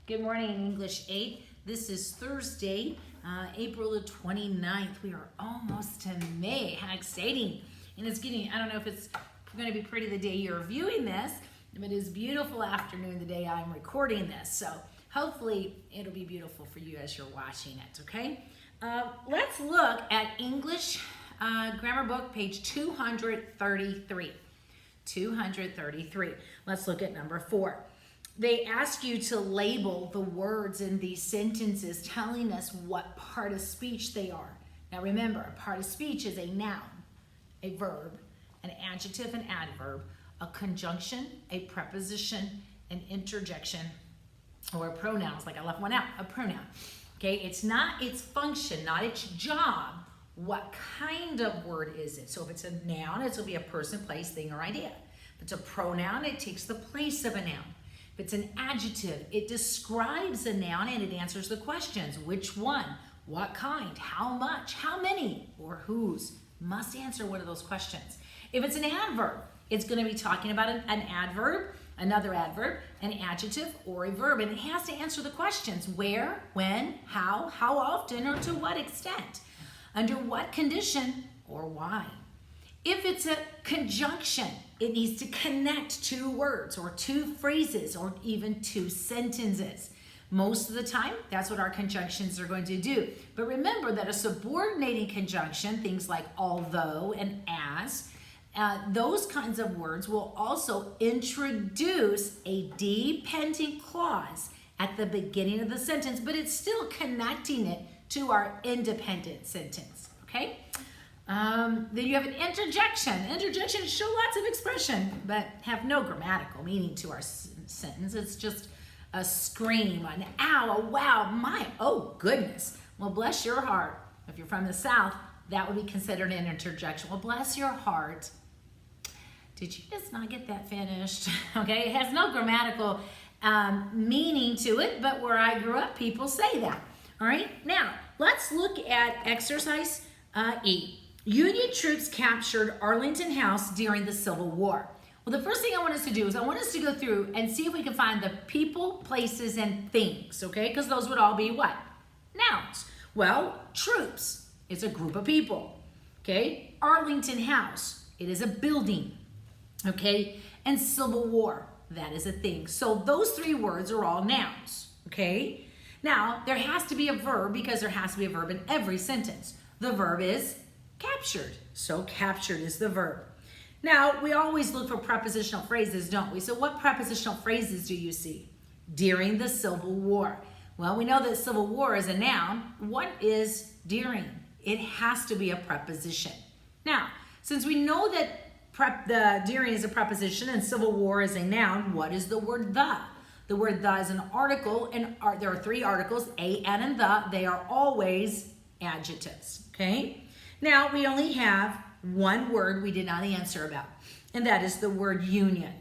Good morning, English 8. This is Thursday, April the 29th. We are almost to May. How exciting. And it's getting, I don't know if it's going to be pretty the day you're viewing this, but it is beautiful afternoon the day I'm recording this. So hopefully it'll be beautiful for you as you're watching it, okay? Let's look at English grammar book, page 233. 233. Let's look at number 4. They ask you to label the words in these sentences telling us what part of speech they are. Now remember, a part of speech is a noun, a verb, an adjective, an adverb, a conjunction, a preposition, an interjection, or a pronoun. It's like I left one out, a pronoun. Okay, it's not its function, not its job. What kind of word is it? So if it's a noun, it'll be a person, place, thing, or idea. If it's a pronoun, it takes the place of a noun. If it's an adjective, it describes a noun and it answers the questions. Which one? What kind? How much? How many? Or whose? Must answer one of those questions. If it's an adverb, it's going to be talking about an adverb, another adverb, an adjective, or a verb. And it has to answer the questions. Where, when, how often, or to what extent. Under what condition or why. If it's a conjunction, it needs to connect two words or two phrases or even two sentences. Most of the time, that's what our conjunctions are going to do. But remember that a subordinating conjunction, things like although and as, those kinds of words will also introduce a dependent clause at the beginning of the sentence, but it's still connecting it to our independent sentence, okay? Then you have an interjection. Interjections show lots of expression, but have no grammatical meaning to our sentence. It's just a scream, an ow, a wow, my, oh goodness. Well, bless your heart. If you're from the South, that would be considered an interjection. Well, bless your heart. Did you just not get that finished? Okay, it has no grammatical meaning to it, but where I grew up, people say that. All right, now let's look at exercise E. Union troops captured Arlington House during the Civil War. Well, the first thing I want us to do is I want us to go through and see if we can find the people, places, and things, okay? Because those would all be what? Nouns. Well, troops, it's a group of people, okay? Arlington House, it is a building, okay? And Civil War, that is a thing. So those three words are all nouns, okay? Now, there has to be a verb because there has to be a verb in every sentence. The verb is captured. So captured is the verb. Now, we always look for prepositional phrases, don't we? So what prepositional phrases do you see? During the Civil War. Well, we know that Civil War is a noun. What is during? It has to be a preposition. Now, since we know that during is a preposition and Civil War is a noun, what is the word the? The word the is an article, and there are three articles, a, and the. They are always adjectives, okay? Now, we only have one word we did not answer about, and that is the word union,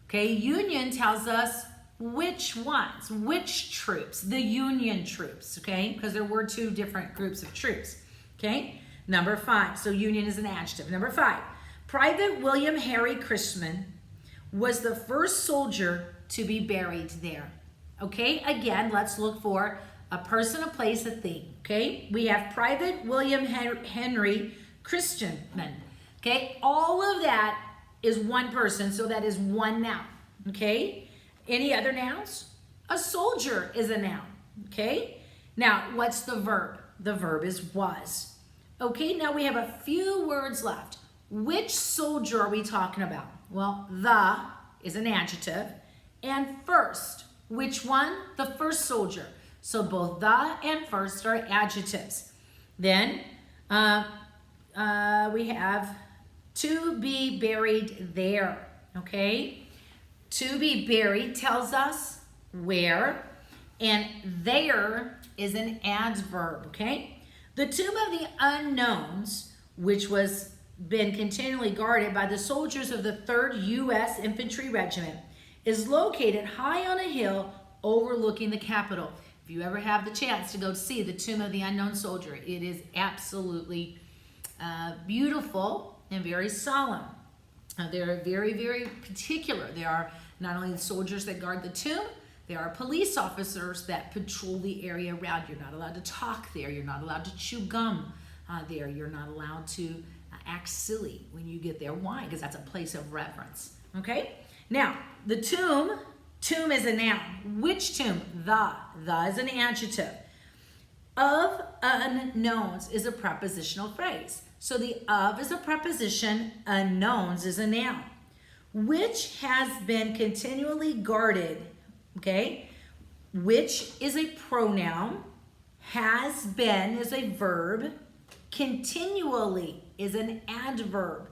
okay? Union tells us which ones, which troops, the Union troops, okay? Because there were two different groups of troops, okay? Number 5, so union is an adjective. Number 5, Private William Harry Chrisman was the first soldier to be buried there. Okay, again, let's look for a person, a place, a thing. Okay, we have Private William Henry Chrisman. Okay, all of that is one person, so that is one noun. Okay, any other nouns? A soldier is a noun. Okay, now what's the verb? The verb is was. Okay, now we have a few words left. Which soldier are we talking about? Well, the is an adjective. And first, which one? The first soldier. So both the and first are adjectives. Then we have to be buried there, okay? To be buried tells us where, and there is an adverb, okay? The tomb of the unknowns, which was been continually guarded by the soldiers of the 3rd U.S. Infantry Regiment, is located high on a hill overlooking the Capitol. If you ever have the chance to go see the Tomb of the Unknown Soldier, it is absolutely beautiful and very solemn. They're very, very particular. They are not only the soldiers that guard the tomb, There are police officers that patrol the area around. You're not allowed to talk there. You're not allowed to chew gum there. You're not allowed to act silly when you get there. Why? Because that's a place of reverence. Okay? Now, the tomb is a noun. Which tomb? The is an adjective. Of unknowns is a prepositional phrase. So the of is a preposition, unknowns is a noun. Which has been continually guarded, okay? Which is a pronoun, has been is a verb, continually is an adverb,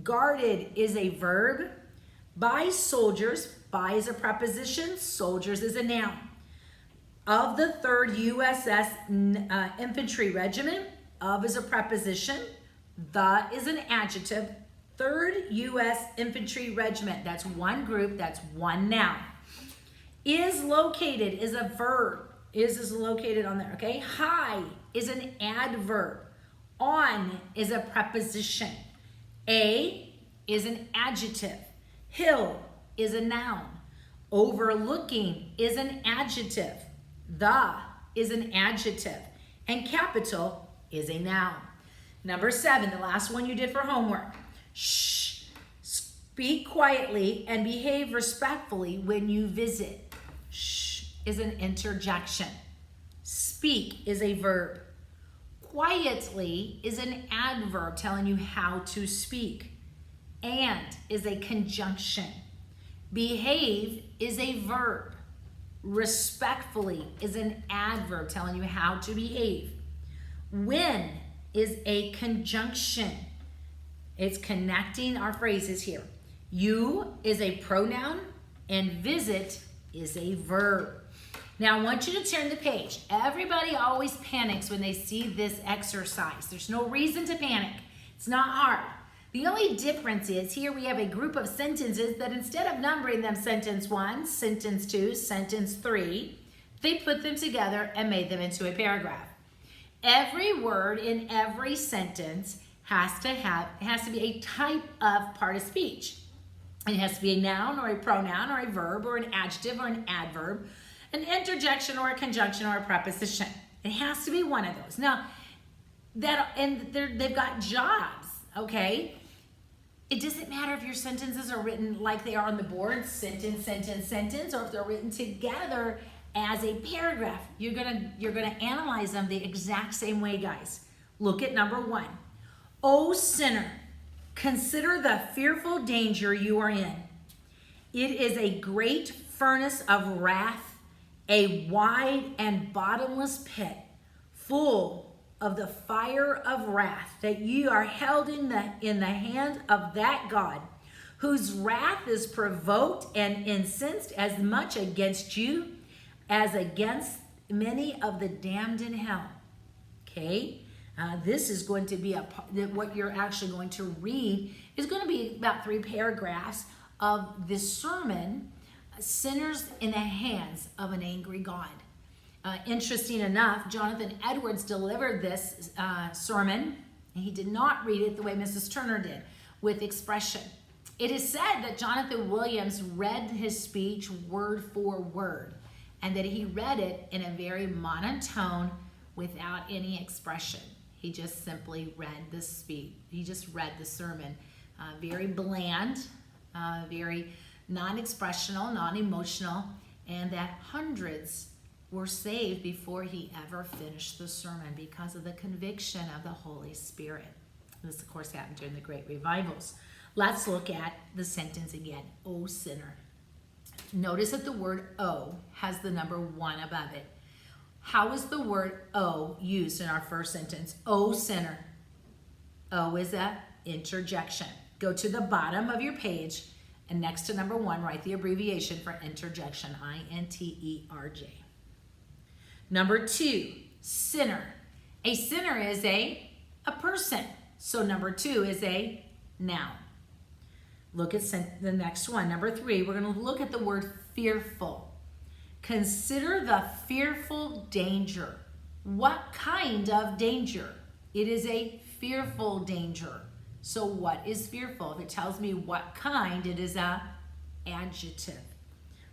guarded is a verb, by soldiers, by is a preposition, soldiers is a noun. Of the 3rd USS Infantry Regiment, of is a preposition, the is an adjective, 3rd U.S. Infantry Regiment, that's one group, that's one noun. Is located is a verb, is located on there, okay? High is an adverb, on is a preposition, a is an adjective, hill is a noun, overlooking is an adjective, the is an adjective, and capital is a noun. Number 7, the last one you did for homework. Shh. Speak quietly and behave respectfully when you visit. Shh is an interjection. Speak is a verb. Quietly is an adverb telling you how to speak. And is a conjunction. Behave is a verb. Respectfully is an adverb telling you how to behave. When is a conjunction. It's connecting our phrases here. You is a pronoun and visit is a verb. Now I want you to turn the page. Everybody always panics when they see this exercise. There's no reason to panic. It's not hard. The only difference is here we have a group of sentences that instead of numbering them sentence 1, sentence 2, sentence 3, they put them together and made them into a paragraph. Every word in every sentence has to be a type of part of speech. It has to be a noun or a pronoun or a verb or an adjective or an adverb, an interjection or a conjunction or a preposition. It has to be one of those. Now, they've got jobs, okay? It doesn't matter if your sentences are written like they are on the board, sentence, sentence, sentence, or if they're written together as a paragraph. You're gonna analyze them the exact same way, guys. Look at number 1. O sinner, consider the fearful danger you are in. It is a great furnace of wrath, a wide and bottomless pit, full of the fire of wrath, that you are held in the hand of that God, whose wrath is provoked and incensed as much against you as against many of the damned in hell. Okay? This is going to be what you're actually going to read is going to be about 3 paragraphs of this sermon, Sinners in the Hands of an Angry God. Interesting enough, Jonathan Edwards delivered this sermon, and he did not read it the way Mrs. Turner did, with expression. It is said that Jonathan Williams read his speech word for word, and that he read it in a very monotone without any expression. He just simply read the speech. He just read the sermon. Very bland, very non-expressional, non-emotional, and that hundreds were saved before he ever finished the sermon because of the conviction of the Holy Spirit. This, of course, happened during the Great Revivals. Let's look at the sentence again. O sinner. Notice that the word O has the number 1 above it. How is the word O used in our first sentence? O sinner. O is a interjection. Go to the bottom of your page, and next to number 1, write the abbreviation for interjection, I-N-T-E-R-J. Number 2, sinner. A sinner is a person. So number 2 is a noun. Look at the next one. Number 3, we're going to look at the word fearful. Consider the fearful danger. What kind of danger? It is a fearful danger. So what is fearful? If it tells me what kind, it is an adjective.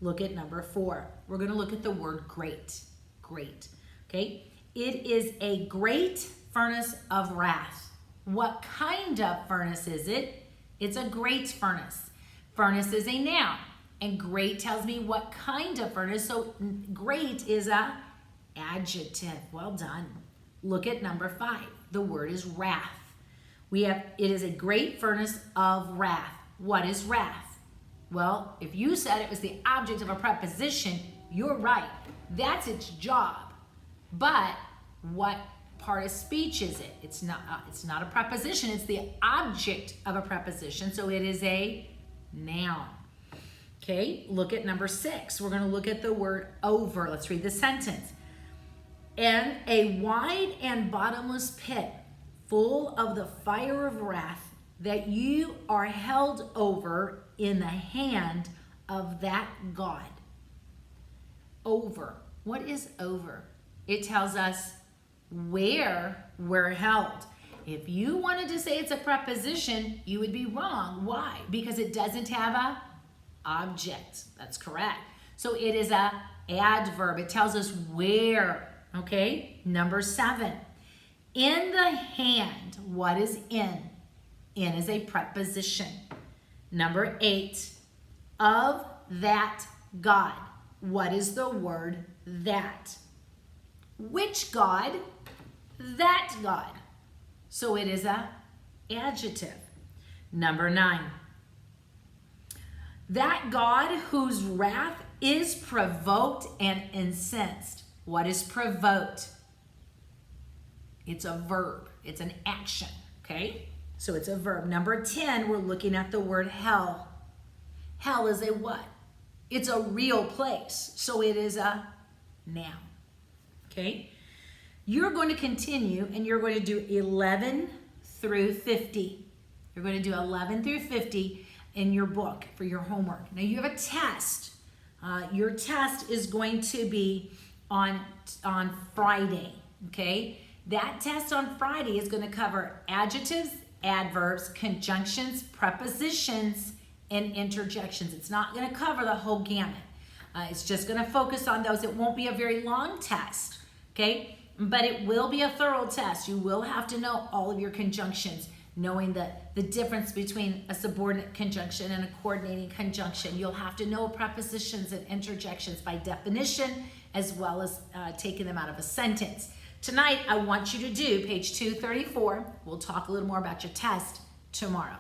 Look at number 4. We're going to look at the word great. Great. Okay? It is a great furnace of wrath. What kind of furnace is it? It's a great furnace. Furnace is a noun, and great tells me what kind of furnace. So great is a adjective. Well done. Look at number 5. The word is wrath. It is a great furnace of wrath. What is wrath? Well, if you said it was the object of a preposition, you're right. That's its job. But what part of speech is it? It's not a preposition. It's the object of a preposition. So it is a noun. Okay, look at number 6. We're going to look at the word over. Let's read the sentence. And a wide and bottomless pit full of the fire of wrath that you are held over in the hand of that God. Over. What is over? It tells us where we're held. If you wanted to say it's a preposition, you would be wrong. Why? Because it doesn't have a object. That's correct. So it is a adverb. It tells us where. Okay? Number 7. In the hand. What is in? In is a preposition. Number 8. Of that God. What is the word that? Which God? That God. So it is a adjective. Number 9. That God whose wrath is provoked and incensed. What is provoked? It's a verb. It's an action. Okay? So it's a verb. Number 10, we're looking at the word hell. Hell is a what? It's a real place. So it is a noun. Okay? You're going to continue and you're going to do 11 through 50. You're going to do 11 through 50 in your book for your homework. Now you have a test. Your test is going to be on Friday. Okay? That test on Friday is going to cover adjectives, adverbs, conjunctions, prepositions, and interjections. It's not going to cover the whole gamut. It's just going to focus on those. It won't be a very long test, okay? But it will be a thorough test. You will have to know all of your conjunctions, knowing the difference between a subordinate conjunction and a coordinating conjunction. You'll have to know prepositions and interjections by definition, as well as taking them out of a sentence. Tonight, I want you to do page 234. We'll talk a little more about your test tomorrow.